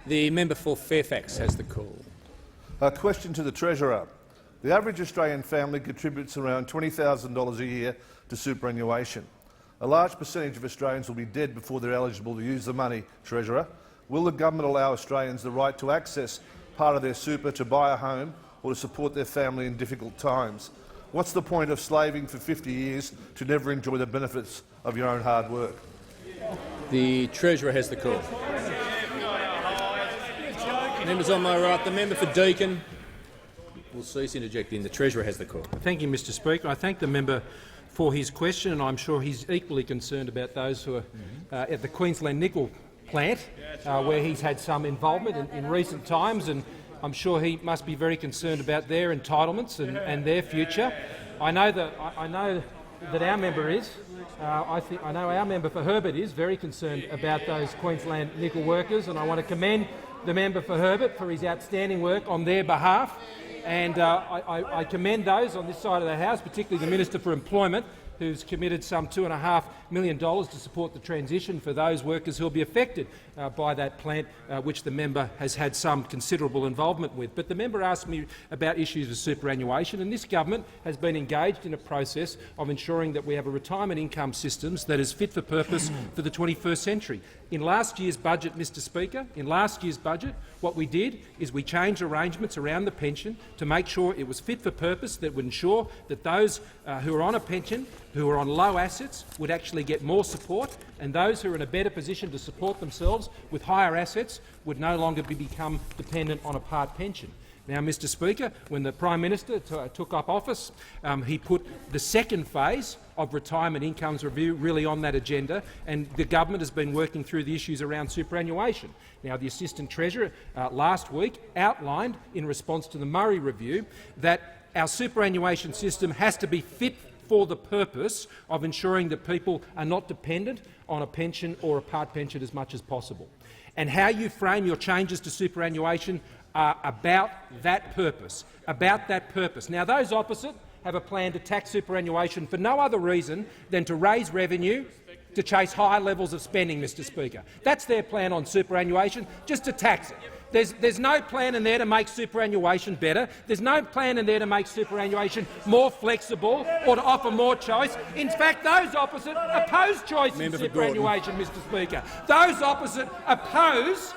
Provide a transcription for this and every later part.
The member for Fairfax has the call. A question to the Treasurer. The average Australian family contributes around $20,000 a year to superannuation. A large percentage of Australians will be dead before they're eligible to use the money, Treasurer. Will the government allow Australians the right to access part of their super to buy a home or to support their family in difficult times? What's the point of slaving for 50 years to never enjoy the benefits of your own hard work? The Treasurer has the call. Members on my right, the member for Deakin will cease interjecting. The Treasurer has the call. Thank you, Mr Speaker. I thank the member for his question, and I'm sure he's equally concerned about those who are at the Queensland nickel plant, where he's had some involvement in recent times, and I'm sure he must be very concerned about their entitlements and their future. I know that our member is. I know our member for Herbert is very concerned about those Queensland nickel workers, and I want to commend the member for Herbert for his outstanding work on their behalf. And I commend those on this side of the House, particularly the Minister for Employment, who's committed some $2.5 million to support the transition for those workers who will be affected by that plant, which the member has had some considerable involvement with. But the member asked me about issues of superannuation, and this government has been engaged in a process of ensuring that we have a retirement income system that is fit for purpose for the 21st century. In last year's budget, Mr Speaker, what we did is we changed arrangements around the pension to make sure it was fit for purpose, that would ensure that those who are on a pension, who are on low assets, would actually get more support, and those who are in a better position to support themselves with higher assets would no longer become dependent on a part pension. Now, Mr Speaker, when the Prime Minister took up office, he put the second phase of retirement incomes review really on that agenda, and the government has been working through the issues around superannuation. Now, the Assistant Treasurer last week outlined, in response to the Murray review, that our superannuation system has to be fit for the purpose of ensuring that people are not dependent on a pension or a part pension as much as possible. And how you frame your changes to superannuation are about that purpose. Now, those opposite have a plan to tax superannuation for no other reason than to raise revenue to chase high levels of spending, Mr Speaker. That's their plan on superannuation, just to tax it. There's no plan in there to make superannuation better. There's no plan in there to make superannuation more flexible or to offer more choice. In fact, those opposite oppose choice in superannuation, Mr Speaker. Those opposite oppose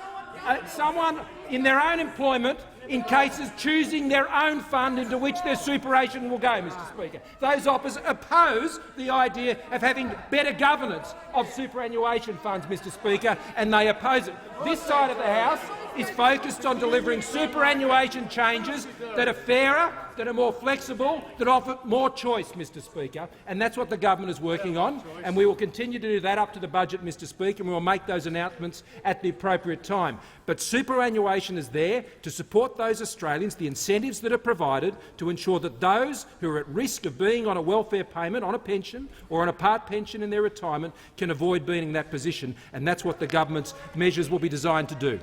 someone in their own employment in cases choosing their own fund into which their superannuation will go, Mr Speaker. Those opposite oppose the idea of having better governance of superannuation funds, Mr Speaker, and they oppose it. This side of the House is focused on delivering superannuation changes that are fairer, that are more flexible, that offer more choice, Mr Speaker, and that's what the government is working on, and we will continue to do that up to the budget, Mr Speaker, and we will make those announcements at the appropriate time. But superannuation is there to support those Australians, the incentives that are provided to ensure that those who are at risk of being on a welfare payment, on a pension or on a part pension in their retirement can avoid being in that position, and that's what the government's measures will be designed to do.